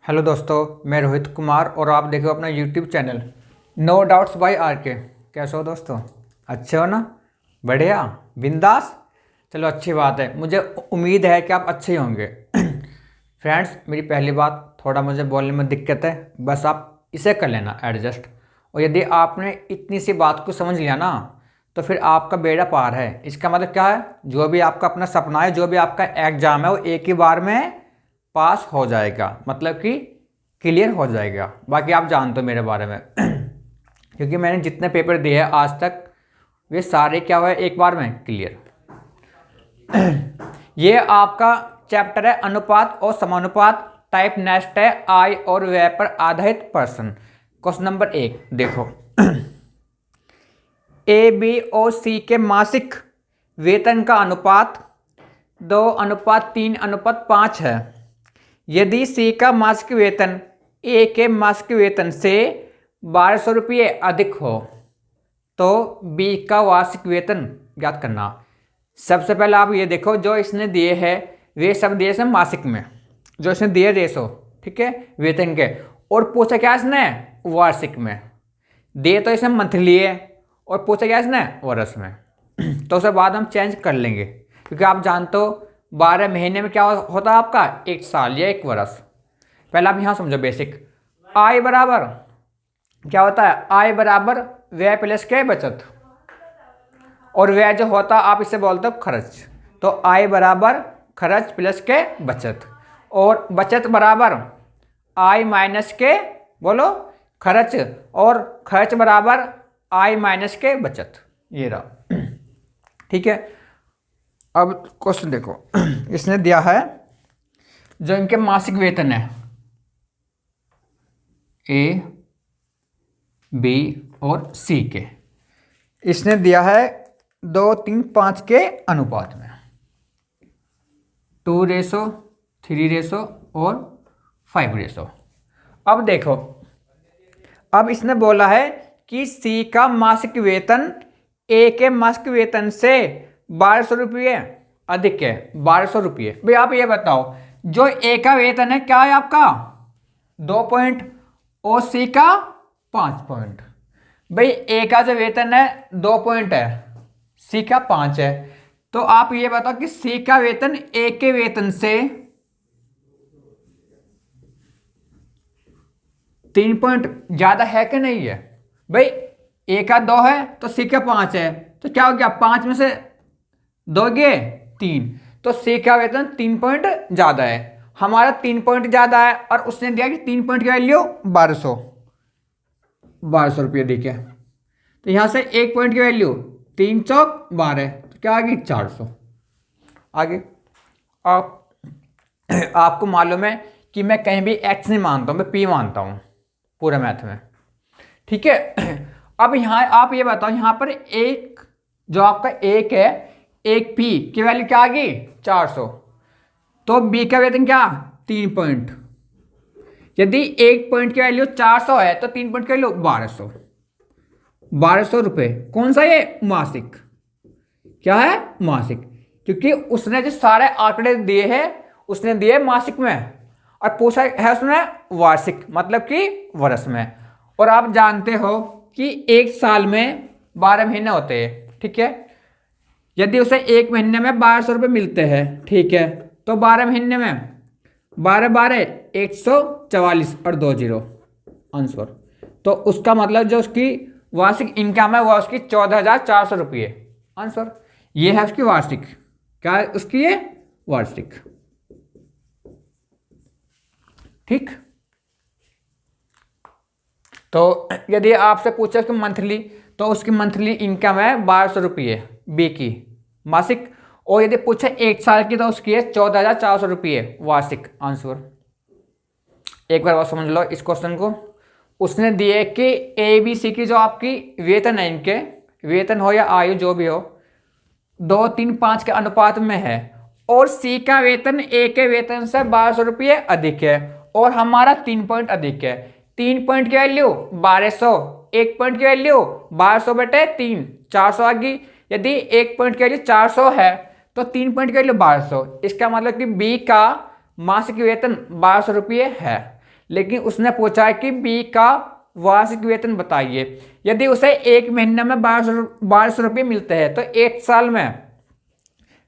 Hello दोस्तों, मैं रोहित कुमार और आप देखो अपना YouTube channel no doubts by R K. कैसे हो दोस्तों? अच्छे हो ना? बढ़िया, बिंदास। चलो अच्छी बात है, मुझे उम्मीद है कि आप अच्छे ही होंगे। फ्रेंड्स, मेरी पहली बात, थोड़ा मुझे बोलने में दिक्कत है, बस आप इसे कर लेना एडजस्ट। और यदि आपने इतनी सी बात को समझ लिया ना, तो फिर आपका बेड़ा पार है। इसका मतलब क्या है? जो भी आपका अपना सपना है, जो भी आपका एग्जाम है, वो एक ही बार में पास हो जाएगा, मतलब कि क्लियर हो जाएगा। बाकी आप जानते हो मेरे बारे में। क्योंकि मैंने जितने पेपर दिए हैं आज तक, वे सारे क्या हुए एक बार में क्लियर। ये आपका चैप्टर है अनुपात और समानुपात। टाइप नेक्स्ट है आय और व्यय पर आधारित प्रश्न। क्वेश्चन नंबर 1 देखो। ए बी और सी के मासिक वेतन का अनुपात 2:3:5 है। यदि सी का मासिक वेतन ए के मासिक वेतन से 1200 रुपये अधिक हो तो बी का वार्षिक वेतन ज्ञात करना। सबसे पहले आप ये देखो, जो इसने दिए हैं वे सब दिए हैं मासिक में, जो इसने दिए रेशो, ठीक है, वेतन के। और पूछा क्या इसने? वार्षिक में। दिए तो इसने मंथली है और पूछा क्या इसने? वर्ष में। तो उसके बाद हम चेंज कर लेंगे, क्योंकि आप जानते हो 12 महीने में क्या होता है आपका? एक साल या एक वर्ष। पहले आप यहाँ समझो बेसिक। आय बराबर क्या होता है? आय बराबर व्यय प्लस के बचत, और व्यय जो होता है आप इसे बोलते हो खर्च। तो आय बराबर खर्च प्लस के बचत, और बचत बराबर आय माइनस के बोलो खर्च, और खर्च बराबर आय माइनस के बचत। ये रहा, ठीक है। अब क्वेश्चन देखो। इसने दिया है जो इनके मासिक वेतन है ए बी और सी के, इसने दिया है 2:3:5 के अनुपात में, 2:3 और 5:। अब देखो, अब इसने बोला है कि सी का मासिक वेतन ए के मासिक वेतन से 1200 रुपये अधिक है। 1200 रुपये। भाई आप ये बताओ, जो ए का वेतन है क्या है आपका? 2 पॉइंट, और सी का 5 पॉइंट। भाई ए का जो वेतन है 2 पॉइंट है, सी का 5 है। तो आप ये बताओ कि सी का वेतन ए के वेतन से 3 पॉइंट ज्यादा है कि नहीं है? भाई ए का 2 है तो सी का 5 है, तो क्या हो गया? 5 में से 2 गए 3, तो सी का वेतन 3 पॉइंट ज्यादा है। हमारा 3 पॉइंट ज्यादा है, और उसने दिया कि 3 पॉइंट की वैल्यू 1200 रुपये दी है। तो यहां से 1 पॉइंट की वैल्यू 3 चौक 12, तो क्या आ गई? 400। आगे आप आपको मालूम है कि मैं कहीं भी एक्स नहीं मानता हूं, मैं पी मानता हूं पूरा मैथ में, ठीक है। अब यहां आप ये बताओ, यहां पर एक जो आपका एक है, एक पी की वैल्यू क्या आ गई? 400। तो बी का वेतन क्या? 3 पॉइंट। यदि 1 पॉइंट की वैल्यू 400 है तो 3 पॉइंट की वैल्यू 1200। 1200 रुपये। कौन सा? ये मासिक। क्या है? मासिक। क्योंकि उसने जो सारे आंकड़े दिए हैं उसने दिए मासिक में, और पूछा है उसने वार्षिक, मतलब कि वर्ष में। और आप जानते हो कि एक साल में 12 महीने होते हैं, ठीक है। यदि उसे एक महीने में 1200 रुपये मिलते हैं, ठीक है, तो 12 महीने में 12 144 और 2 जीरो आंसर। तो उसका मतलब जो उसकी वार्षिक इनकम है वह उसकी 14,400 रुपये आंसर। ये है उसकी वार्षिक। क्या है उसकी? ये वार्षिक, ठीक। तो यदि आपसे पूछे कि मंथली, तो उसकी मंथली इनकम है 1200 रुपये बी की मासिक। और यदि पूछे एक साल की तो उसकी है 14,400 रुपये वार्षिक आंसर। एक बार और समझ लो इस क्वेश्चन को। उसने दिए कि ए बी सी की जो आपकी वेतन है, इनके वेतन हो या आयु जो भी हो, 2:3:5 के अनुपात में है, और सी का वेतन ए के वेतन से 1200 रुपये अधिक है, और हमारा 3 पॉइंट अधिक है। 3 पॉइंट की वैल्यू 1200, 1 पॉइंट की वैल्यू 1200 बटे 3, 400 आ गई। यदि 1 पॉइंट की वैल्यू 400 है तो 3 पॉइंट की वैल्यू 1200। इसका मतलब कि बी का मासिक वेतन 1200 रुपये है। लेकिन उसने पूछा है कि बी का वार्षिक वेतन बताइए। यदि उसे एक महीने में 1200 रुपये मिलते हैं तो एक साल में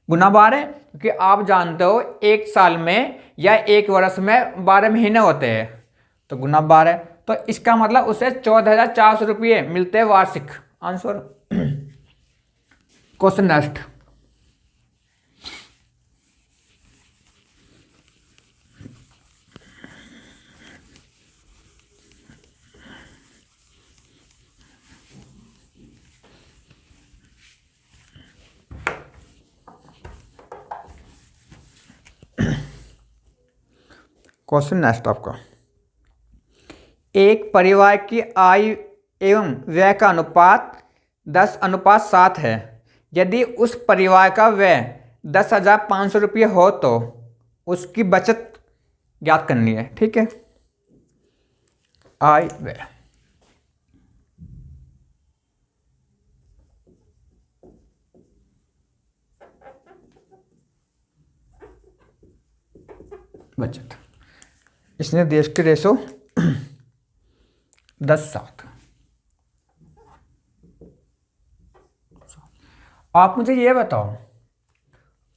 गुना 12, क्योंकि आप जानते हो एक साल में या एक वर्ष में 12 महीने होते हैं, तो गुना 12, तो इसका मतलब उसे 14,400 रुपये मिलते हैं वार्षिक। Answer. Question next. Question next आपका, एक परिवार की आय एवं व्यय का अनुपात 10:7 है। यदि उस परिवार का व्यय 10,500 रुपये हो तो उसकी बचत ज्ञात करनी है। ठीक है, आय व्यय। बचत, इसने देश के रेशो 10:7। आप मुझे ये बताओ,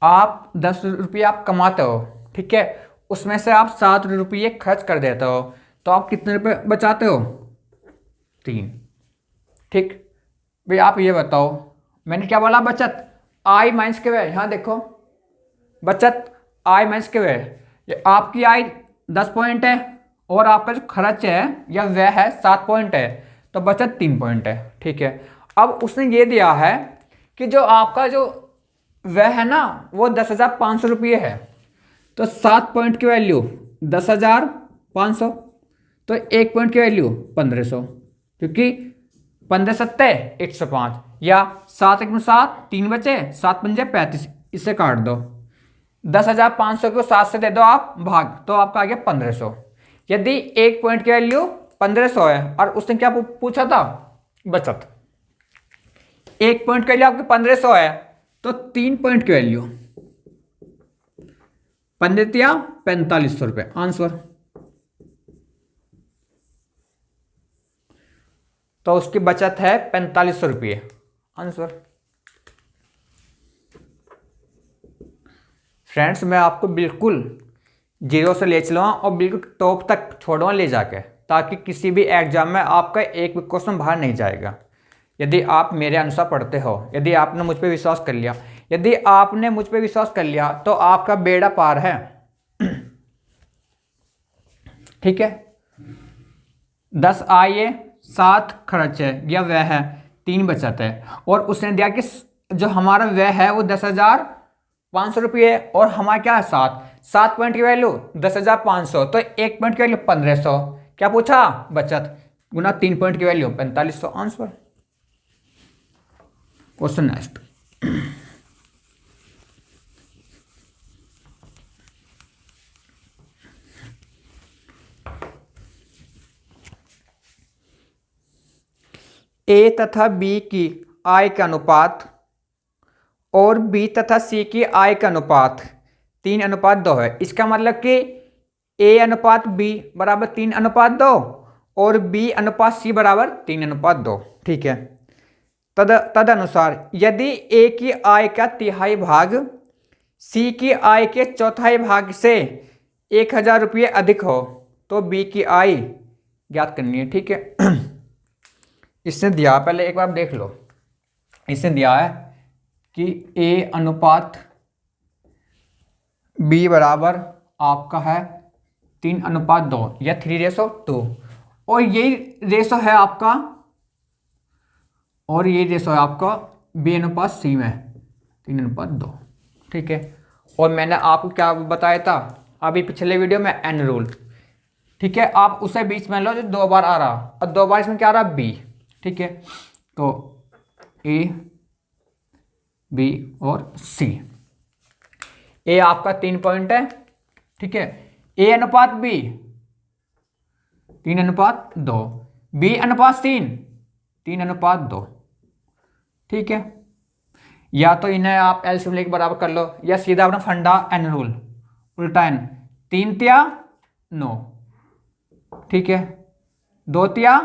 आप 10 रुपये आप कमाते हो, ठीक है, उसमें से आप 7 रुपये खर्च कर देते हो, तो आप कितने रुपए बचाते हो? 3। ठीक भाई, आप ये बताओ, मैंने क्या बोला? बचत, आय माइनस के व्यय। यहाँ देखो, बचत आय माइनस के व्यय। ये आपकी आय 10 पॉइंट है और आपका जो खर्च है या व्यय है 7 पॉइंट है, तो बचत 3 पॉइंट है। ठीक है, अब उसने ये दिया है कि जो आपका जो व्यय है ना वो 10,500 रुपये है, तो 7 पॉइंट की वैल्यू 10,500, तो 1 पॉइंट की वैल्यू 1,500, क्योंकि 15 सत्ते 105, या 7 1 7, 3 बचे, 7 पंजे 35, इसे काट दो, 10,500 को 7 से दे दो आप भाग, तो आपका आ गया 1,500। यदि 1 पॉइंट की वैल्यू 1,500 है और उसने क्या पूछा था? बचत। 1 पॉइंट की वैल्यू आपकी 1,500 है, तो 3 पॉइंट की वैल्यू 4,500 रुपये। आंसर। तो उसकी बचत है 4,500 रुपये। आंसर। फ्रेंड्स, मैं आपको बिल्कुल जीरो से ले चलूँगा और बिल्कुल टॉप तक छोड़ूंगा ले जाके, ताकि किसी भी एग्जाम में आपका एक भी क्वेश्चन बाहर नहीं जाएगा। यदि आप मेरे अनुसार पढ़ते हो, यदि आपने मुझ पर विश्वास कर लिया, यदि आपने मुझ पर विश्वास कर लिया, तो आपका बेड़ा पार है। ठीक है, 10 आय, 7 खर्च है या व्यय है, 3 बचत है, और उसने दिया कि जो हमारा व्यय है वो 10,500 रुपये है और हमारा क्या है 7 पॉइंट की वैल्यू 10,500, तो 1 पॉइंट की वैल्यू 1,500। क्या पूछा? बचत, गुना 3 पॉइंट की value 4,500। Answer. Question next. A तथा बी की आय का अनुपात और बी तथा सी की आय का अनुपात 3:2 है। इसका मतलब कि ए अनुपात बी बराबर 3:2 और बी अनुपात सी बराबर 3:2। ठीक है, तदनुसार यदि ए की आय का तिहाई भाग सी की आय के चौथाई भाग से 1,000 रुपये अधिक हो तो बी की आय ज्ञात करनी है। ठीक है, इसने दिया, पहले एक बार देख लो, इसने दिया है कि ए अनुपात बी बराबर आपका है 3:2 या 3:2, और यही रेशो है आपका, और ये रेशो है आपका बी अनुपात सी में 3:2। ठीक है, और मैंने आपको क्या बताया था अभी पिछले वीडियो में? N rule. ठीक है, आप उसे बीच में लो जो 2 बार आ रहा, और 2 बार इसमें क्या आ रहा? बी। ठीक है, तो ए, बी और सी। ए आपका 3 पॉइंट है। ठीक है, ए अनुपात बी 3:2, बी अनुपात 3:2। ठीक है, या तो इन्हें आप एलसीएम लेके बराबर कर लो, या सीधा अपना फंडा एन रूल, उल्टा एन, 3 तिया 9, ठीक है, 2 तिया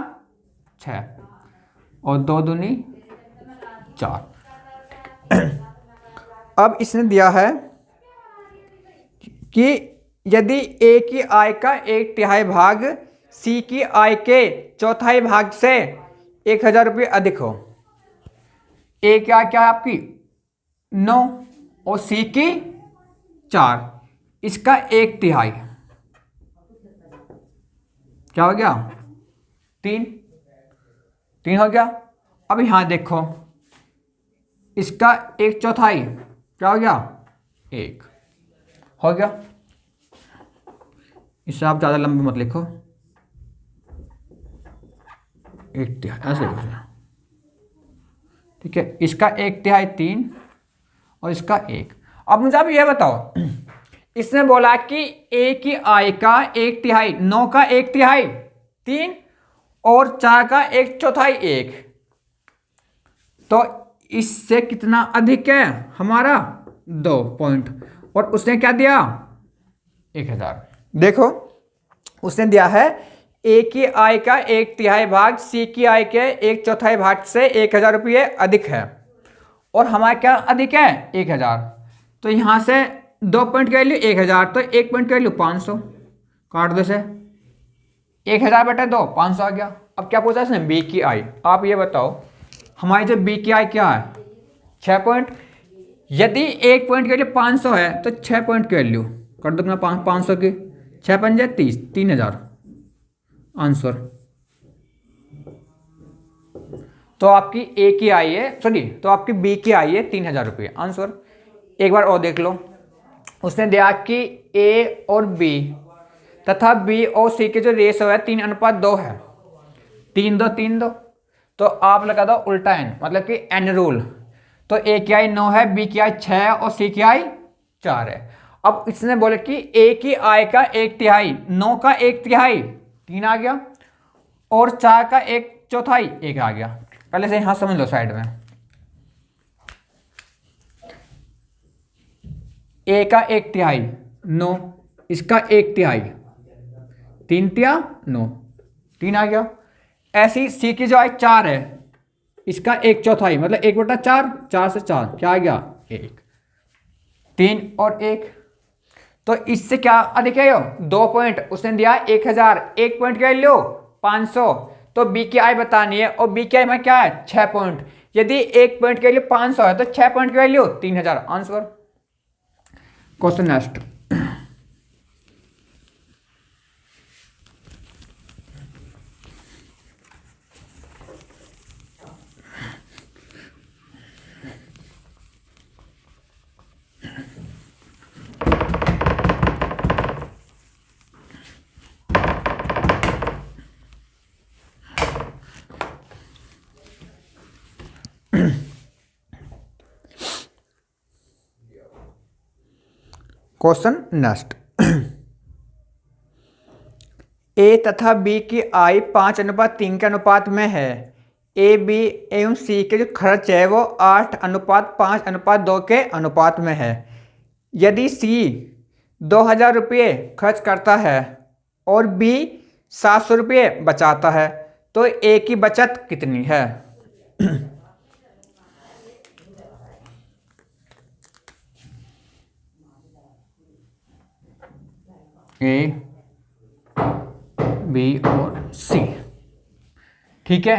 6 और 2 दूनी 4। अब इसने दिया है कि यदि ए की आय का 1/3 भाग सी की आय के 1/4 भाग से 1000 रुपये अधिक हो। ए की आय क्या है आपकी 9 और सी की 4, इसका 1/3 क्या हो गया 3 हो गया। अब यहां देखो इसका 1/4 क्या हो गया 1 हो गया। इसे आप ज़्यादा लंबे मत लिखो, 1/3 ऐसे लिखो, ठीक है। इसका 1/3 3 और इसका 1। अब मुझे आप ये बताओ, इसने बोला कि ए की आय का 1/3, 9 का 1/3 3 और 4 का 1/4 1, तो इससे कितना अधिक है हमारा 2 पॉइंट। और उसने क्या दिया 1000। देखो उसने दिया है ए की आय का 1/3 भाग सी की आय के 1/4 भाग से 1000 रुपये अधिक है, और हमारा क्या अधिक है 1000। तो यहां से 2 पॉइंट की वैल्यू 1000, तो 1 पॉइंट की वैल्यू 500, काट दो से 1000 बटा 2 500 आ गया। अब क्या पूछा इसने बी की आय। आप ये बताओ हमारी जो बी की आय क्या है 6 पॉइंट। यदि 1 पॉइंट की वैल्यू 500 है तो 6 पॉइंट की वैल्यू कर दो अपना 500 की 6 पंजे 30, 3000 आंसर। तो आपकी ए की आई है तो आपकी बी की आई है 3000 रुपये आंसर। एक बार और देख लो, उसने दिया कि ए और बी तथा बी और सी के जो रेशो है 3:2 है, 3:2 3:2, तो आप लगा दो उल्टा एन, मतलब कि एन रूल। तो ए की आई 9 है, बी की आई 6 है और सी की आई 4 है। अब इसने बोले कि ए की आय का 1/3, 9 का 1/3 3 आ गया और 4 का 1/4 1 आ गया। पहले से यहां समझ लो साइड में, ए का 1/3 9, इसका 1/3 3 तिया 9 3 आ गया। ऐसी सी की जो आय 4 है, इसका 1/4 मतलब 1/4, 4 से 4 क्या आ गया 1, 3 और 1। तो इससे क्या अधिक है 2 पॉइंट। उसने दिया 1000, 1 पॉइंट की वैल्यू 500, तो बी की आय बतानी है और बी की आय में क्या है 6 पॉइंट। यदि 1 पॉइंट की वैल्यू 500 है तो 6 पॉइंट की value 3000 answer. Question next. Question next. A तथा बी की आय 5:3 के अनुपात में है। ए बी एवं सी के जो खर्च है वो 8:5:2 के अनुपात में है। यदि सी 2000 रुपये खर्च करता है और बी 700 रुपये बचाता है तो ए की बचत कितनी है। ए बी और सी, ठीक है।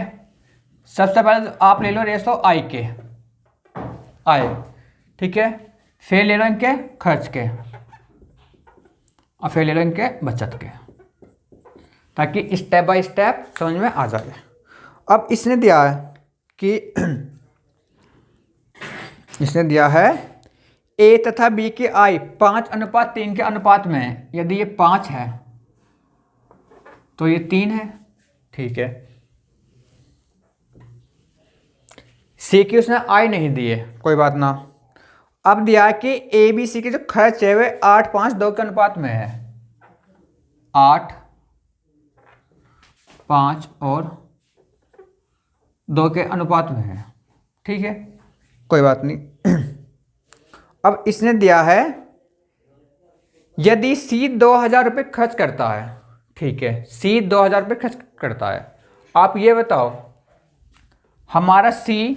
सबसे पहले आप ले लो रेशो आई के आय, ठीक है। फिर ले लो इनके खर्च के और फिर ले लो इनके बचत के, ताकि स्टेप बाय स्टेप समझ में आ जाए। अब इसने दिया है कि इसने दिया है ए तथा बी की आय 5:3 के अनुपात में है। यदि ये 5 है तो ये 3 है, ठीक है। सी की उसने आय नहीं दी है, कोई बात ना। अब दिया है कि ए बी सी के जो खर्च है वे 8:5:2 के अनुपात में है। 8, 5 और 2 के अनुपात में है, ठीक है, कोई बात नहीं। अब इसने दिया है यदि सी 2000 रुपये खर्च करता है, ठीक है, सी 2000 रुपये खर्च करता है। आप ये बताओ, हमारा सी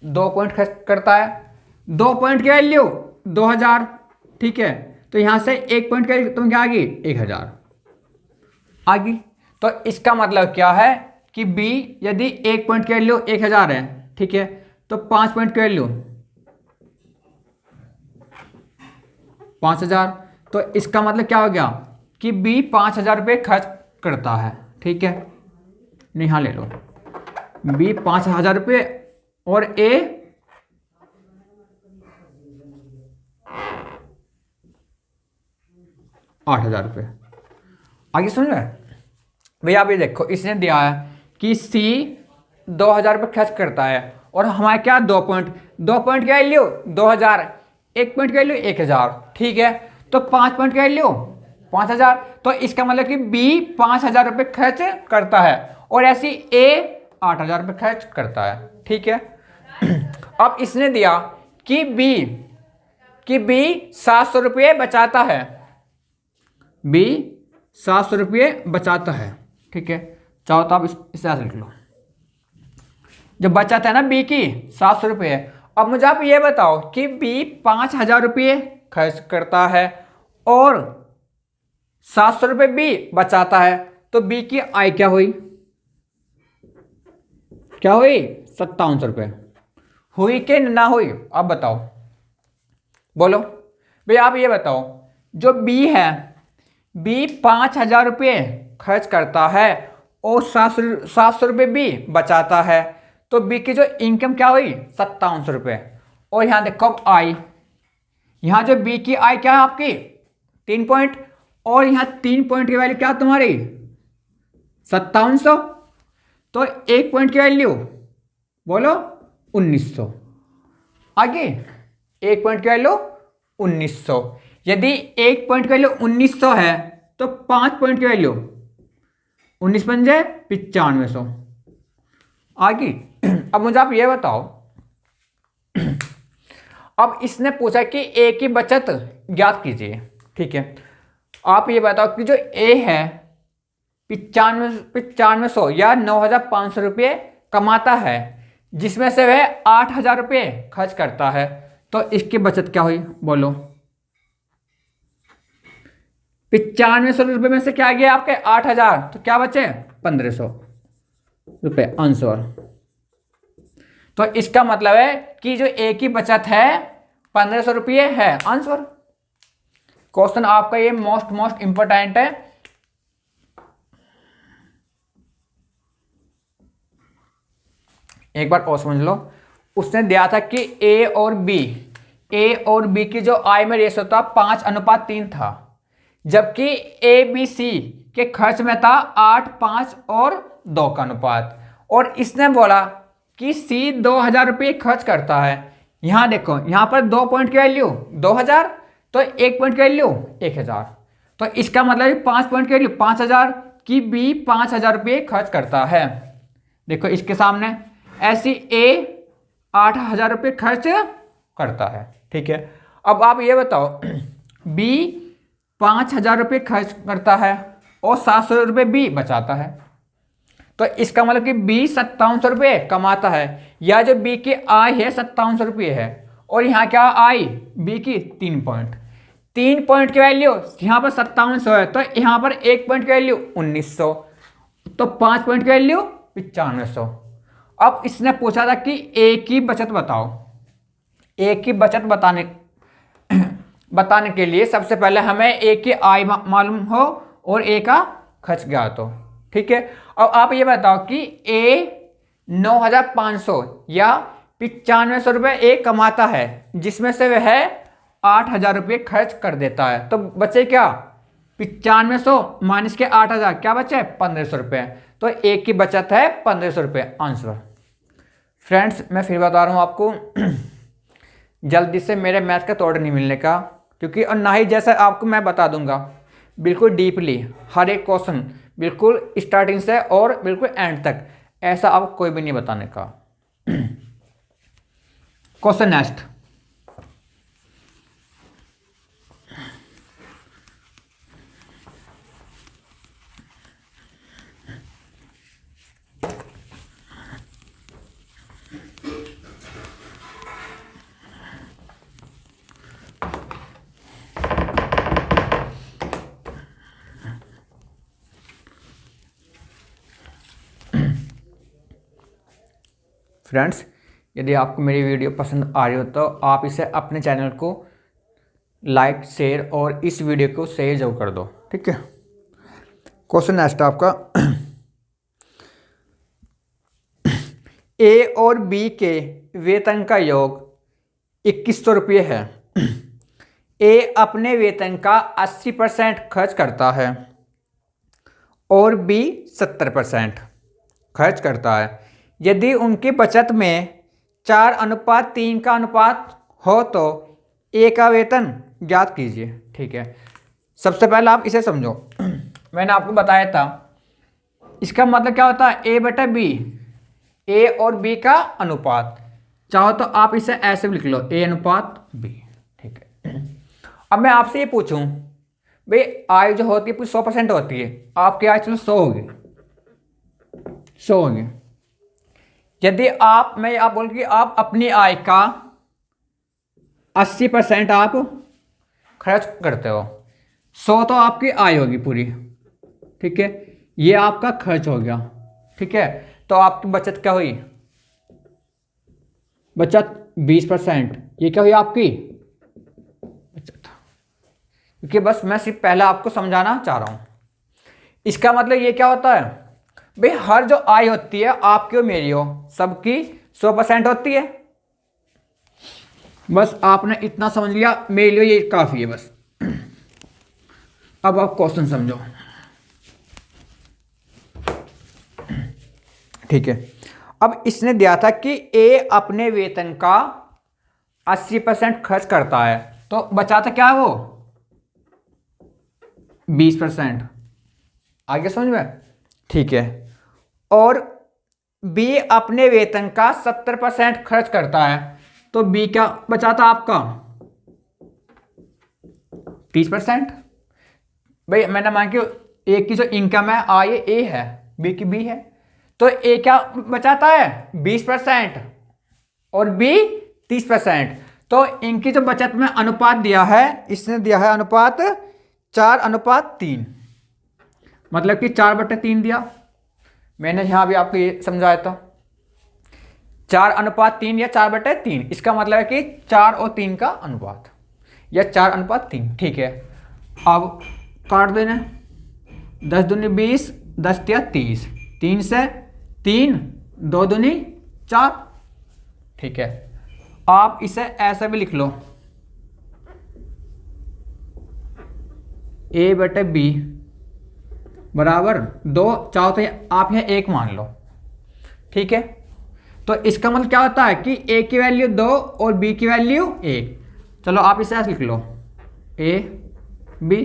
2 पॉइंट खर्च करता है, 2 पॉइंट की वैल्यू 2000, ठीक है, तो यहां से 1 पॉइंट की वैल्यू तुम क्या आ गई 1000 आ गई। तो इसका मतलब क्या है कि बी यदि 1 पॉइंट की वैल्यू 1000 है, ठीक है, तो 5 पॉइंट की वैल्यू 5000। तो इसका मतलब क्या हो गया कि बी 5000 रुपये खर्च करता है, ठीक है, नहीं हाँ ले लो, बी 5000 रुपये और ए 8000 रुपये। आगे सुन रहे भैया, आप ये देखो, इसने दिया है कि सी 2000 रुपये खर्च करता है और हमारे क्या 2 पॉइंट, 2 पॉइंट की वैल्यू 2000, 1 पॉइंट की वैल्यू 1000, ठीक है, तो 5 पॉइंट की वैल्यू 5000। तो इसका मतलब कि बी 5000 रुपये खर्च करता है और ऐसी ए 8000 रुपये खर्च करता है, ठीक है। अब इसने दिया कि बी 700 रुपये बचाता है, बी 700 रुपये बचाता है, ठीक है, चाहो तो आप इसे ऐसे लिख लो, जो बचत है ना बी की 700 रुपये। अब मुझे आप ये बताओ कि बी 5000 रुपये खर्च करता है और 700 रुपये बी बचाता है, तो बी की आय क्या हुई, क्या हुई 5700 रुपये, हुई कि ना हुई, आप बताओ, बोलो भैया। आप ये बताओ, जो बी है, बी 5000 रुपये खर्च करता है और 700 रुपये बी बचाता है, तो बी की जो इनकम क्या हुई 5700 रुपये। और यहां देखो अब आई, यहां जो बी की आय क्या है आपकी 3 पॉइंट, और यहां 3 पॉइंट की वैल्यू क्या तुम्हारी 5700, तो 1 पॉइंट की वैल्यू बोलो 1900। आगे 1 पॉइंट की वैल्यू 1900, यदि 1 पॉइंट की वैल्यू 1900 है तो 5 पॉइंट की वैल्यू 19 पंजे 9500। आगे अब मुझे आप ये बताओ, अब इसने पूछा कि ए की बचत ज्ञात कीजिए, ठीक है। आप ये बताओ कि जो ए है 9500 या 9500 रुपये कमाता है, जिसमें से वह 8000 रुपये खर्च करता है, तो इसकी बचत क्या हुई बोलो। 9500 रुपये में से क्या गया आपके 8000, तो क्या बचे 1500 रुपये आंसर। तो इसका मतलब है कि जो ए की बचत है 1500 रुपये है आंसर। क्वेश्चन आपका ये मोस्ट इंपॉर्टेंट है। एक बार और समझ लो, उसने दिया था कि ए और बी की जो आय में रेशो था 5:3 था, जबकि ए बी सी के खर्च में था 8, 5 और 2 का अनुपात। और इसने बोला कि सी 2000 रुपये खर्च करता है। यहां देखो, यहां पर 2 पॉइंट की वैल्यू 2000, तो 1 पॉइंट की वैल्यू 1000, तो इसका मतलब 5 पॉइंट की वैल्यू 5000 की बी 5000 रुपये खर्च करता है। देखो इसके सामने ऐसी ए 8000 रुपये खर्च करता है, ठीक है। अब आप ये बताओ, बी 5000 रुपये खर्च करता है और 700 रुपये बी बचाता है, तो इसका मतलब कि बी 5700 रुपये कमाता है, या जो बी की आय है 5700 रुपये है, और यहाँ क्या आई बी की 3 पॉइंट, 3 पॉइंट की वैल्यू यहाँ पर 5700 है, तो यहाँ पर 1 पॉइंट की वैल्यू 1900, तो 5 पॉइंट की वैल्यू 9500। अब इसने पूछा था कि ए की बचत बताओ। ए की बचत बताने के लिए सबसे पहले हमें ए की आय मालूम हो और ए का खर्च ज्ञात हो, ठीक है। अब आप ये बताओ कि ए 9500 या 9500 रुपये ए कमाता है, जिसमें से वह 8000 रुपये खर्च कर देता है, तो बचे क्या 9500 माइनस के 8000, क्या बचे 1500 रुपये, तो ए की बचत है 1500 रुपये आंसर। फ्रेंड्स मैं फिर बता रहा हूँ आपको, जल्दी से मेरे मैथ का तोड़ नहीं मिलने का, क्योंकि और ना ही जैसा आपको मैं बता दूंगा बिल्कुल डीपली हर एक क्वेश्चन, बिल्कुल स्टार्टिंग से और बिल्कुल एंड तक, ऐसा आपको कोई भी नहीं बताने का। क्वेश्चन नेक्स्ट, फ्रेंड्स, यदि आपको मेरी वीडियो पसंद आ रही हो तो आप इसे अपने चैनल को लाइक, शेयर और इस वीडियो को शेयर जरूर कर दो, ठीक है। क्वेश्चन नेक्स्ट आपका, ए और बी के वेतन का योग 2100 रुपये है। ए अपने वेतन का 80% खर्च करता है और बी 70% खर्च करता है। यदि उनकी बचत में 4:3 का अनुपात हो तो ए का वेतन ज्ञात कीजिए, ठीक है। सबसे पहले आप इसे समझो। मैंने आपको बताया था इसका मतलब क्या होता है, ए बटा बी, ए और बी का अनुपात। चाहो तो आप इसे ऐसे भी लिख लो, ए अनुपात बी, ठीक है। अब मैं आपसे ये पूछूं, भाई आय जो होती है पूरी 100% होती है, आपकी आय चलो 100 होगी, 100 होगी। यदि आप बोल कि आप अपनी आय का 80% आप खर्च करते हो, 100 तो आपकी आय होगी पूरी, ठीक है। ये आपका खर्च हो गया, ठीक है। तो आपकी बचत क्या हुई, बचत 20%। ये क्या हुई आपकी बचत, क्योंकि बस मैं सिर्फ पहला आपको समझाना चाह रहा हूं। इसका मतलब ये क्या होता है, भाई हर जो आय होती है आपकी और मेरी हो, सबकी 100% होती है। बस आपने इतना समझ लिया, मेरे लिए ये काफी है बस। अब आप क्वेश्चन समझो, ठीक है। अब इसने दिया था कि ए अपने वेतन का 80% खर्च करता है, तो बचाता क्या है वो 20%। आगे समझ में, ठीक है। और बी अपने वेतन का 70% खर्च करता है, तो बी क्या बचाता आपका 30%। भाई मैंने मान के ए की जो इनकम है आय ए है, बी की बी है, तो ए क्या बचाता है 20% और बी 30%। तो इनकी जो बचत में अनुपात दिया है, इसने दिया है अनुपात 4:3, मतलब कि 4/3 दिया। मैंने यहां भी आपको ये समझाया था 4:3 या 4/3, इसका मतलब है कि 4 और 3 का अनुपात या 4:3, ठीक है। अब काट देना, 10 दूनी 20, 10 या 30, 3 से 3, 2 दूनी 4, ठीक है। आप इसे ऐसा भी लिख लो, ए बटे बी बराबर 2, चाहो तो आप यहाँ 1 मान लो, ठीक है। तो इसका मतलब क्या होता है कि ए की वैल्यू 2 और बी की वैल्यू 1। चलो आप इसे ऐसे लिख लो, ए बी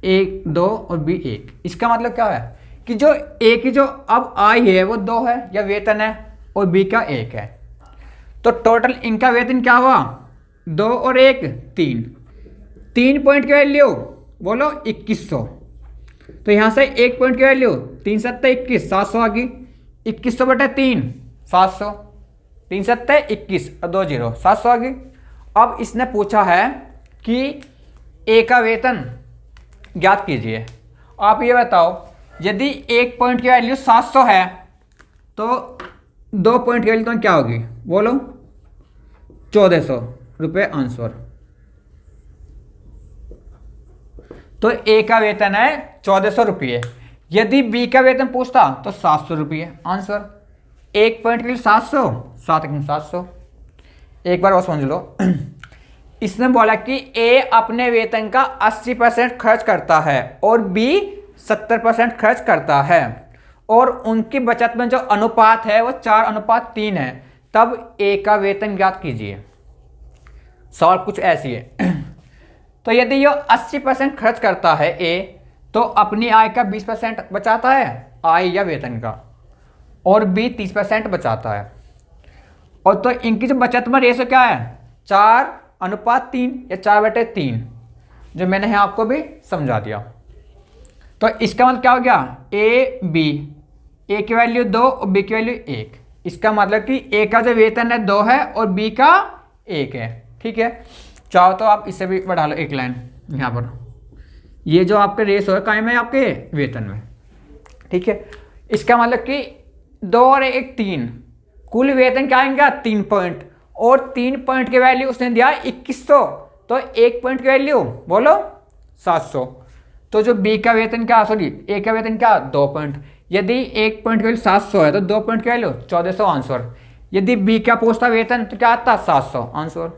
1 2 और बी 1। इसका मतलब क्या है कि जो ए की जो अब आय है वो 2 है या वेतन है, और बी का 1 है, तो टोटल इनका वेतन क्या हुआ 2 और 1 3 पॉइंट की वैल्यू बोलो 2100। तो यहां से 1 पॉइंट की वैल्यू 3 7 21, 700 आ गई। 2100 बटे 3 700, 3 7 21 और 2 0, 700 आ गई। अब इसने पूछा है कि ए का वेतन ज्ञात कीजिए। आप ये बताओ, यदि 1 पॉइंट की वैल्यू 700 है तो 2 पॉइंट की वैल्यू तो क्या होगी बोलो 1400 रुपये आंसर। तो ए का वेतन है 1400 रुपये। यदि बी का वेतन पूछता तो 700 रुपये आंसर। 1 पॉइंट के लिए 700, 700। एक बार और समझ लो। इसने बोला कि ए अपने वेतन का 80% खर्च करता है और बी 70% खर्च करता है, और उनकी बचत में जो अनुपात है वो 4:3 है, तब ए का वेतन ज्ञात कीजिए। सवाल कुछ ऐसी है। तो यदि ये 80% खर्च करता है ए, तो अपनी आय का 20% बचाता है आय या वेतन का, और बी 30% बचाता है। और तो इनकी जो बचत में रेशो क्या है 4:3 या 4/3, जो मैंने यहाँ आपको भी समझा दिया। तो इसका मतलब क्या हो गया ए बी, ए की वैल्यू 2 और बी की वैल्यू 1। इसका मतलब कि ए का जो वेतन है 2 है और बी का 1 है, ठीक है। चाहो तो आप इसे भी बढ़ा लो 1 लाइन यहाँ पर। ये जो आपके रेशो है कायम है आपके वेतन में, ठीक है। इसका मतलब कि 2 और 1 3, कुल वेतन क्या आएगा 3 पॉइंट, और 3 पॉइंट की वैल्यू उसने दिया 2100, तो 1 पॉइंट की वैल्यू बोलो 700। तो जो बी का वेतन क्या, सॉरी ए का वेतन क्या 2 पॉइंट, यदि 1 पॉइंट की वैल्यू 700 है तो 2 पॉइंट की वैल्यू 1400 आंसर। यदि बी का पूछता वेतन तो क्या आता 700 आंसर।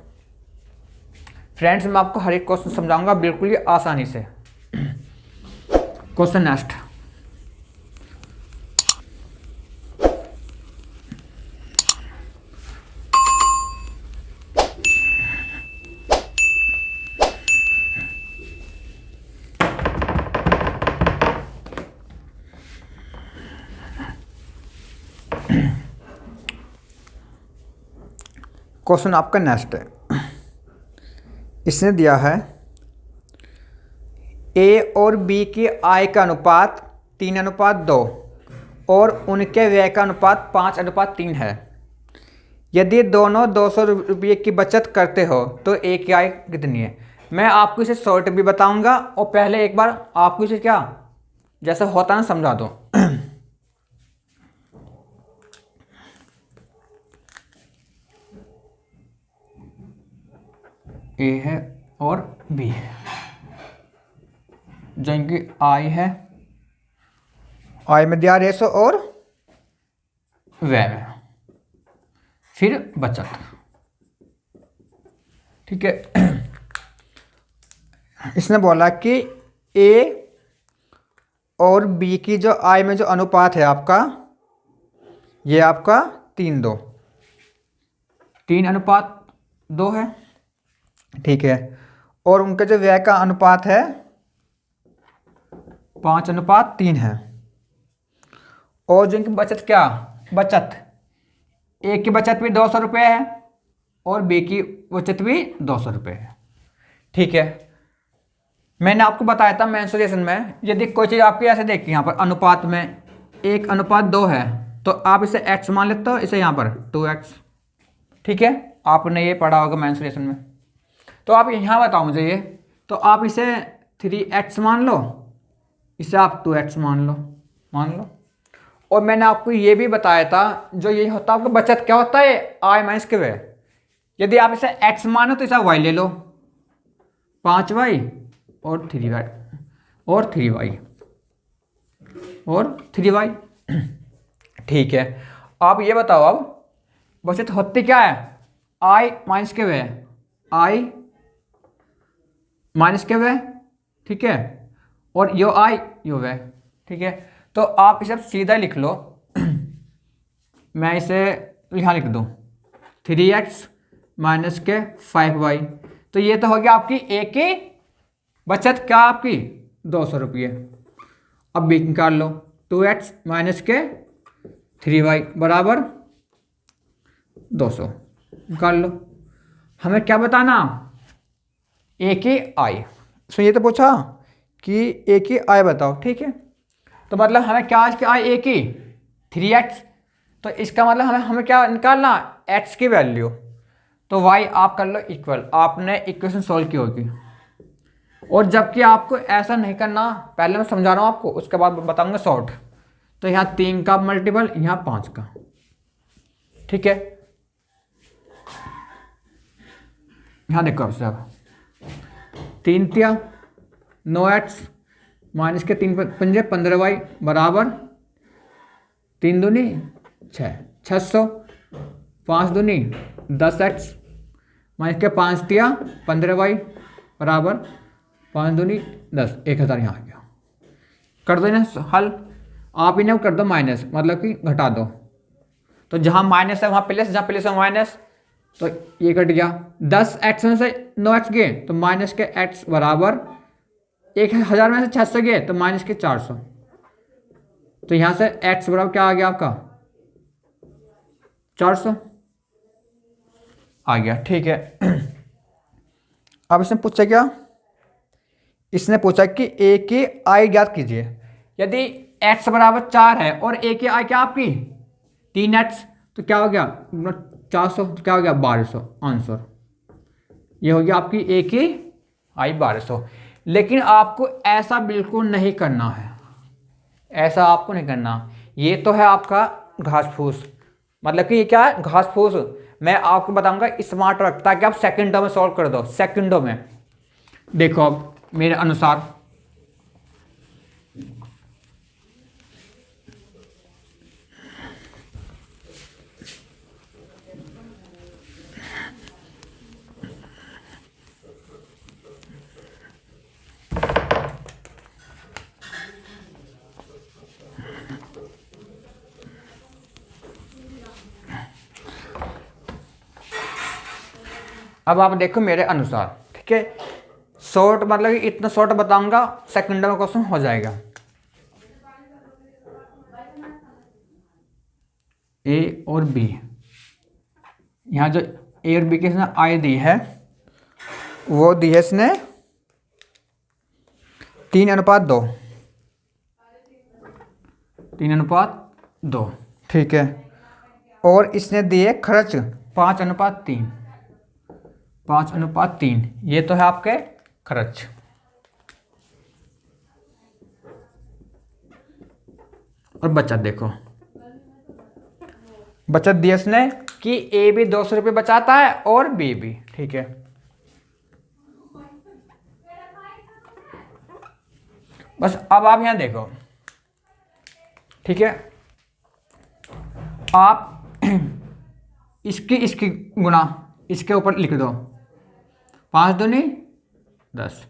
फ्रेंड्स मैं आपको हर एक क्वेश्चन समझाऊंगा बिल्कुल ही आसानी से। क्वेश्चन नेक्स्ट, क्वेश्चन आपका नेक्स्ट है। इसने दिया है ए और बी की आय का अनुपात 3:2 और उनके व्यय का अनुपात 5:3 है। यदि दोनों 200 रुपये की बचत करते हो तो ए की आय कितनी है। मैं आपको इसे शॉर्ट भी बताऊंगा और पहले एक बार आपको इसे क्या जैसा होता ना समझा दो। ए है और बी है, जिनकी आय है, आय में दिया रेशो और व्यय में, फिर बचत, ठीक है। इसने बोला कि ए और बी की जो आय में जो अनुपात है आपका, ये आपका 3:2 है, ठीक है। और उनका जो व्यय का अनुपात है 5:3 है। और जिनकी बचत क्या, बचत ए की बचत भी 200 रुपये है और बी की बचत भी 200 रुपये है, ठीक है। मैंने आपको बताया था मेंसुरेशन में, यदि कोई चीज़ आपकी ऐसे देखिए यहाँ पर अनुपात में 1:2 है तो आप इसे x मान लेते हो, इसे यहाँ पर 2x, ठीक है। आपने ये पढ़ा होगा मेंसुरेशन में। तो आप यहाँ बताओ मुझे ये, तो आप इसे 3x मान लो, इसे आप 2x मान लो। और मैंने आपको ये भी बताया था जो ये होता है आपका बचत क्या होता है, आय माइनस के व्यय। यदि आप इसे x मानो तो इसे y ले लो, 5y और 3y और 3y, ठीक है। आप ये बताओ अब बचत होती क्या है, आय माइनस के व्यय, आय माइनस के व्यय, ठीक है। और यो आय यो व्यय, ठीक है। तो आप इसे सीधा लिख लो। मैं इसे यहाँ लिख दूँ 3x माइनस के 5y, तो ये तो हो गया आपकी ए की बचत क्या आपकी 200 रुपये। अब बी निकाल लो, 2x माइनस के 3y बराबर 200, निकाल लो। हमें क्या बताना, ए की आय। सो ये तो पूछा कि ए की आय बताओ, ठीक है। तो मतलब हमें क्या आज की आय ए की 3x, तो इसका मतलब हमें क्या निकालना, x की वैल्यू। तो y आप कर लो इक्वल, आपने इक्वेशन सॉल्व की होगी। और जबकि आपको ऐसा नहीं करना, पहले मैं समझा रहा हूँ आपको, उसके बाद बताऊंगा शॉर्ट। तो यहाँ 3 का मल्टीपल, यहाँ 5 का, ठीक है। यहाँ देखो आप सब 3 तिया 9x माइनस के 3 पंजे 15y बराबर 3 दूनी 6, 600, 5 दूनी 10x माइनस के 5 तिया 15y बराबर 5 दूनी 10, 1000 यहाँ आ गया। कर दो ना हल, आप इन्हें कर दो माइनस, मतलब कि घटा दो। तो जहाँ माइनस है वहाँ प्लस, जहाँ प्लस है माइनस, तो ये कट गया। 10x में से 9x गए तो माइनस के x बराबर 1000 में से 600 गए तो माइनस के 400। तो यहाँ से x बराबर क्या आ गया आपका 400 आ गया, ठीक है। अब इसने पूछा क्या, इसने पूछा कि a की आय ज्ञात कीजिए। यदि x बराबर 4 है और a की आय क्या आपकी 3x, तो क्या हो गया 400, तो क्या हो गया 1200 आंसर। ये हो गया आपकी a की आय 1200। लेकिन आपको ऐसा बिल्कुल नहीं करना है, ऐसा आपको नहीं करना। ये तो है आपका घास फूस, मतलब कि ये क्या है, घास फूस। मैं आपको बताऊंगा स्मार्ट वर्क, ताकि आप सेकंडों में सॉल्व कर दो, सेकंडों में। देखो अब मेरे अनुसार अब आप देखो मेरे अनुसार, ठीक है। शॉर्ट मतलब कि इतना शॉर्ट बताऊंगा, सेकंडों में क्वेश्चन हो जाएगा। ए और बी, यहाँ जो ए और बी की इसने आय दी है, वो दी है इसने 3:2, 3:2, ठीक है। और इसने दिए खर्च 5:3, 5:3, ये तो है आपके खर्च। और बचत देखो, बचत दी इसने कि ए भी 200 रुपये बचाता है और बी भी, ठीक है। बस अब आप यहां देखो, ठीक है। आप इसकी गुणा इसके ऊपर लिख दो, 5 दूनी 10,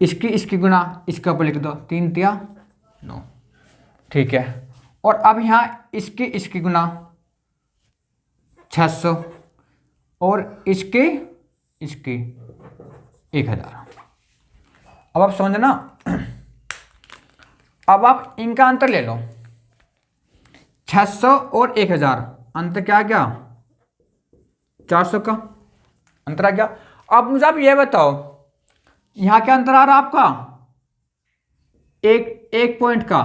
इसकी गुणा इसके ऊपर लिख दो, 3 तिया 9, ठीक है। और अब यहाँ इसकी गुणा 600 और इसकी 1000। अब आप समझना, अब आप इनका अंतर ले लो, 600 और 1000, अंतर क्या गया, 400 का अंतर आ गया। अब मुझे आप ये बताओ, यहां क्या अंतर आ रहा आपका, एक पॉइंट का,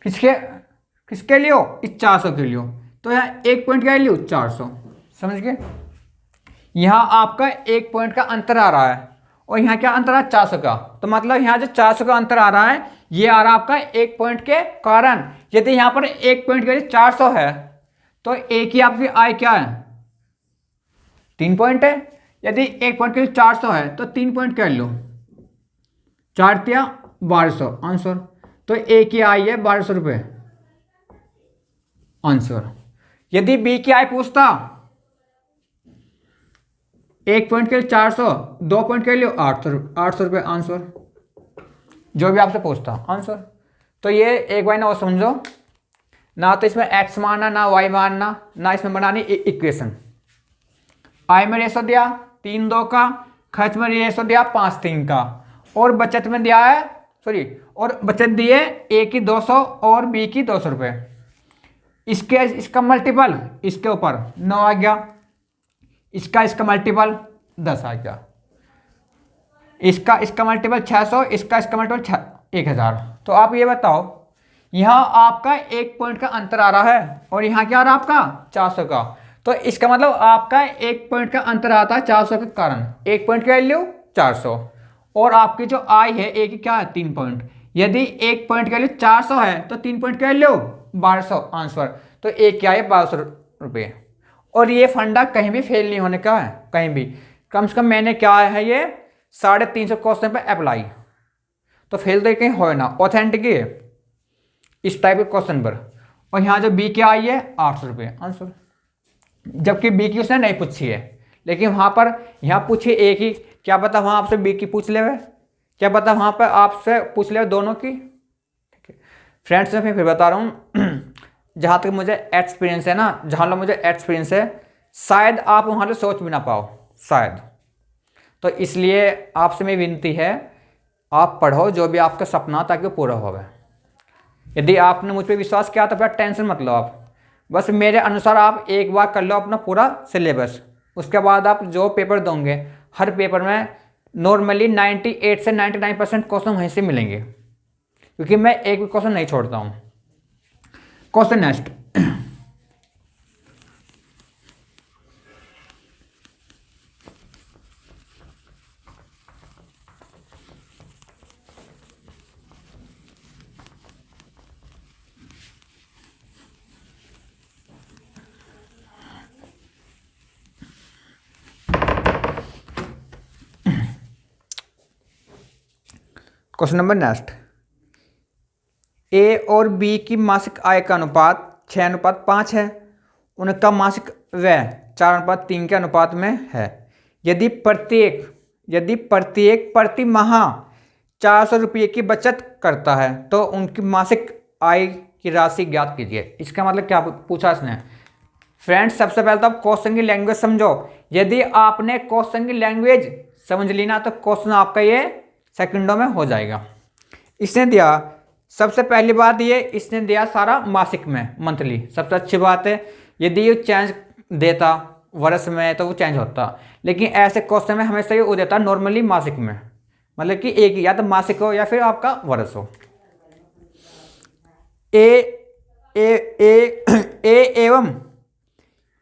किसके लिए हो, इस 400 के लिए हो। तो यहाँ एक पॉइंट का वैल्यू 400, समझ गए। यहाँ आपका एक पॉइंट का अंतर आ रहा है और यहाँ क्या अंतर आ रहा है, 400 का। तो मतलब यहाँ जो 400 का अंतर आ रहा है, ये आ रहा है आपका एक पॉइंट के कारण। यदि यहाँ पर एक पॉइंट के लिए 400 है, तो एक ही आपकी आय क्या है, 3 पॉइंट है। यदि एक पॉइंट के लिए 400 है, तो 3 पॉइंट कर लो, 4 तिया 1200 आंसर। तो एक ही आय है 1200 रुपये आंसर। यदि बी की आय पूछता, एक पॉइंट के लिए 400, 2 पॉइंट के लिए 800 रुपये आंसर, जो भी आपसे पूछता आंसर। तो ये एक बार ना और समझो, ना तो इसमें एक्स मानना, ना वाई मानना, ना इसमें बनानी इक्वेशन। आय में रेशो दिया 3:2 का, खर्च में रेशो दिया 5:3 का, और बचत में दिया है, सॉरी, और बचत दी है ए की 200 और बी की 200 रुपये। इसका मल्टीपल इसके ऊपर 9 आ गया, इसका मल्टीपल 10 आ गया, इसका मल्टीपल 600, इसका मल्टीपल 1000। तो आप ये बताओ, यहाँ आपका एक पॉइंट का अंतर आ रहा है और यहाँ क्या आ रहा है आपका 400 का। तो इसका मतलब आपका एक पॉइंट का अंतर आता है 400 के कारण, एक पॉइंट की वैल्यू 400, और आपकी जो आय है एक क्या है 3 पॉइंट। यदि एक पॉइंट की वैल्यू 400 है, तो 3 पॉइंट की वैल्यू 1200 आंसर। तो एक क्या है 1200 रुपये। और ये फंडा कहीं भी फेल नहीं होने का है, कहीं भी। कम से कम मैंने क्या है ये 350 क्वेश्चन पे अप्लाई, तो फेल तो कहीं हो ना, ऑथेंटिक है इस टाइप के क्वेश्चन पर। और यहाँ जो बी की आई है 800 रुपये आंसर, जबकि बी की उसने नहीं पूछी है, लेकिन वहाँ पर यहाँ पूछी एक ही, क्या पता वहाँ आपसे बी की पूछ ले, क्या पता वहाँ पर आपसे पूछ ले दोनों की। ठीक है फ्रेंड्स, मैं फिर बता रहा हूँ, जहाँ तक मुझे एक्सपीरियंस है ना, जहाँ लोग मुझे एक्सपीरियंस है, शायद आप वहाँ से सोच भी ना पाओ, शायद। तो इसलिए आपसे मेरी विनती है, आप पढ़ो जो भी आपका सपना, ताकि वो पूरा हो। यदि आपने मुझ पर विश्वास किया तो फिर टेंशन मत लो आप, बस मेरे अनुसार आप एक बार कर लो अपना पूरा सिलेबस। उसके बाद आप जो पेपर दोगे, हर पेपर में नॉर्मली 98 से 99% क्वेश्चन वहीं से मिलेंगे, क्योंकि मैं एक भी क्वेश्चन नहीं छोड़ता हूँ। Question next, question number next, A और बी की मासिक आय का अनुपात 6:5 है। उनका मासिक व्यय 4:3 के अनुपात में है। यदि प्रत्येक प्रति माह 400 रुपये की बचत करता है तो उनकी मासिक आय की राशि ज्ञात कीजिए। इसका मतलब क्या पूछा इसने? फ्रेंड्स, सबसे पहले तो आप क्वेश्चन की लैंग्वेज समझो। यदि आपने क्वेश्चन की लैंग्वेज समझ ली ना तो क्वेश्चन आपका ये सेकंडों में हो जाएगा। इसने दिया, सबसे पहली बात ये, इसने दिया सारा मासिक में, मंथली। सबसे अच्छी बात है, यदि ये चेंज देता वर्ष में तो वो चेंज होता, लेकिन ऐसे क्वेश्चन में हमेशा ये वो देता नॉर्मली मासिक में, मतलब कि एक या तो मासिक हो या फिर आपका वर्ष हो। ए एवं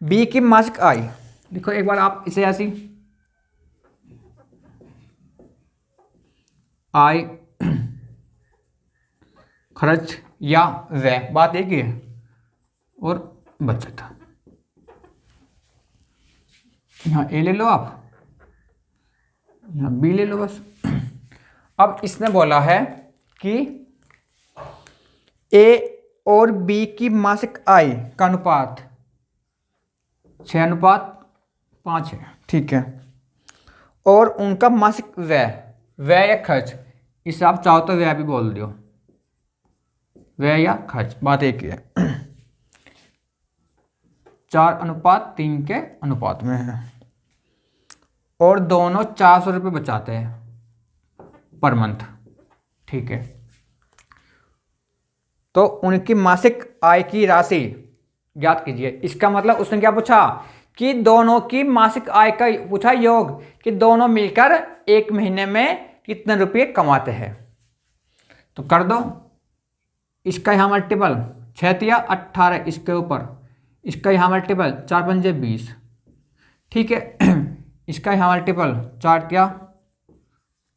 बी की मासिक आय, देखो एक बार आप इसे ऐसी आय, खर्च या व्यय, बात एक ही है, और बचत। यहाँ ए ले लो आप, यहाँ बी ले लो बस। अब इसने बोला है कि ए और बी की मासिक आय का अनुपात 6:5 है, ठीक है। और उनका मासिक व्यय या खर्च, इसे आप चाहो तो व्यय भी बोल दो, व्यय या खर्च, बात एक ही है, 4:3 के अनुपात में है। और दोनों 400 रुपये बचाते हैं पर मंथ, ठीक है। तो उनकी मासिक आय की राशि ज्ञात कीजिए। इसका मतलब उसने क्या पूछा कि दोनों की मासिक आय का पूछा योग, कि दोनों मिलकर एक महीने में कितने रुपये कमाते हैं। तो कर दो, इसका यहाँ मल्टीपल 6 या 18, इसके ऊपर इसका यहाँ मल्टीपल 4×5 = 20, ठीक है। इसका यहाँ मल्टीपल 4 या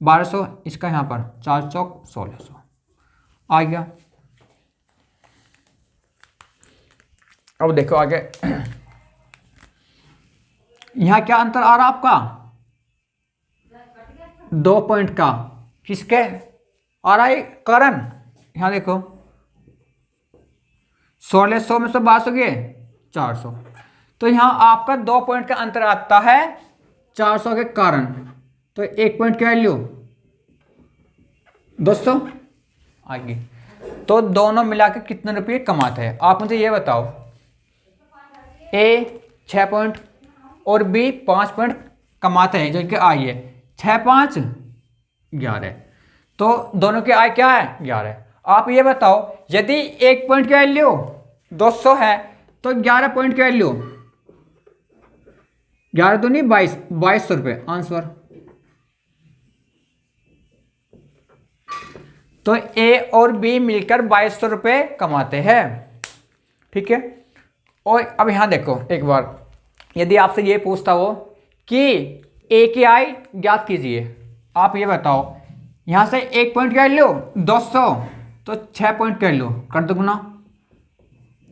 1200, इसका यहाँ पर 4 चौक 1600 आ गया। अब देखो आगे, यहाँ क्या अंतर आ रहा आपका? 2 पॉइंट का, किसके आ रहा है कारण? यहाँ देखो 1600 में से 1200 गए 400, तो यहाँ आपका 2 पॉइंट का अंतर आता है 400 के कारण। तो 1 पॉइंट की वैल्यू 200 आगे। तो दोनों मिला के कितने रुपये कमाते हैं आप मुझे ये बताओ। ए 6 पॉइंट और बी 5 पॉइंट कमाते हैं, जो कि आय है 6, 5, 11, तो दोनों की आय क्या है 11। आप ये बताओ, यदि 1 पॉइंट की वैल्यू 200 है तो 11 पॉइंट की वैल्यू 11 तो नहीं 2200 रुपये आंसर। तो ए और बी मिलकर 2200 रुपये कमाते हैं, ठीक है। और अब यहां देखो एक बार, यदि आपसे ये पूछता हो कि ए की आय ज्ञात कीजिए, आप ये बताओ, यहां से 1 पॉइंट की वैल्यू 200, तो 6 पॉइंट की वैल्यू कर दो गुना,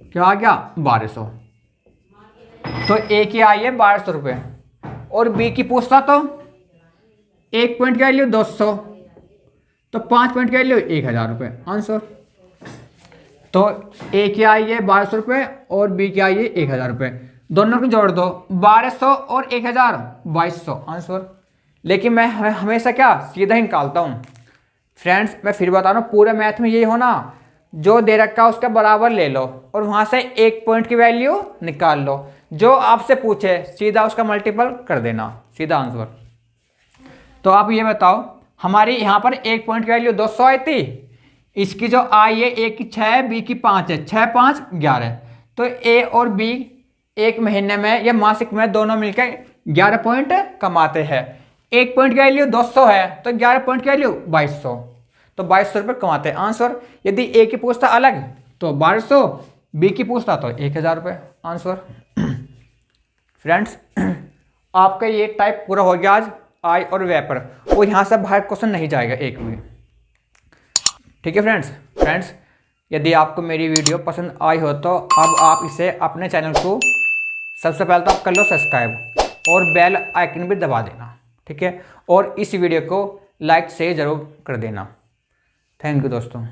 क्या आ गया 1200। तो ए की आय है 1200 रुपये, और बी की पूछता तो 1 पॉइंट की वैल्यू 200, तो 5 पॉइंट की वैल्यू 1000 रुपये आंसर। तो ए की आय है 1200 रुपये और बी की आय है 1000 रुपये, दोनों को जोड़ दो 1200 और 1000 2200 आंसर। लेकिन मैं हमेशा क्या सीधा ही निकालता हूँ फ्रेंड्स। मैं फिर बता रहा हूँ, पूरे मैथ में यही होना, जो दे रखा है उसका बराबर ले लो और वहाँ से 1 पॉइंट की वैल्यू निकाल लो, जो आपसे पूछे सीधा उसका मल्टीपल कर देना, सीधा आंसर। तो आप ये बताओ, हमारी यहाँ पर 1 पॉइंट की वैल्यू 200 आई थी, इसकी जो आई है ए की 6 है, बी की 5 है, 6, 5, 11, तो ए और बी एक महीने में या मासिक में दोनों मिलकर 11 पॉइंट कमाते हैं। 1 पॉइंट की वैल्यू 200 है तो 11 पॉइंट की वैल्यू 2200, तो 2200 रुपये कमाते हैं आंसर। यदि ए की पूछता अलग तो 1200, बी की पूछता तो 1000 रुपये आंसर। फ्रेंड्स, आपका ये टाइप पूरा हो गया आज आय और व्यय पर, और यहाँ से बाहर क्वेश्चन नहीं जाएगा एक भी, ठीक है फ्रेंड्स। यदि आपको मेरी वीडियो पसंद आई हो तो अब आप इसे अपने चैनल को सबसे पहले तो आप कर लो सब्सक्राइब और बेल आइकन भी दबा देना, ठीक है। और इस वीडियो को लाइक से ज़रूर कर देना। थैंक यू दोस्तों।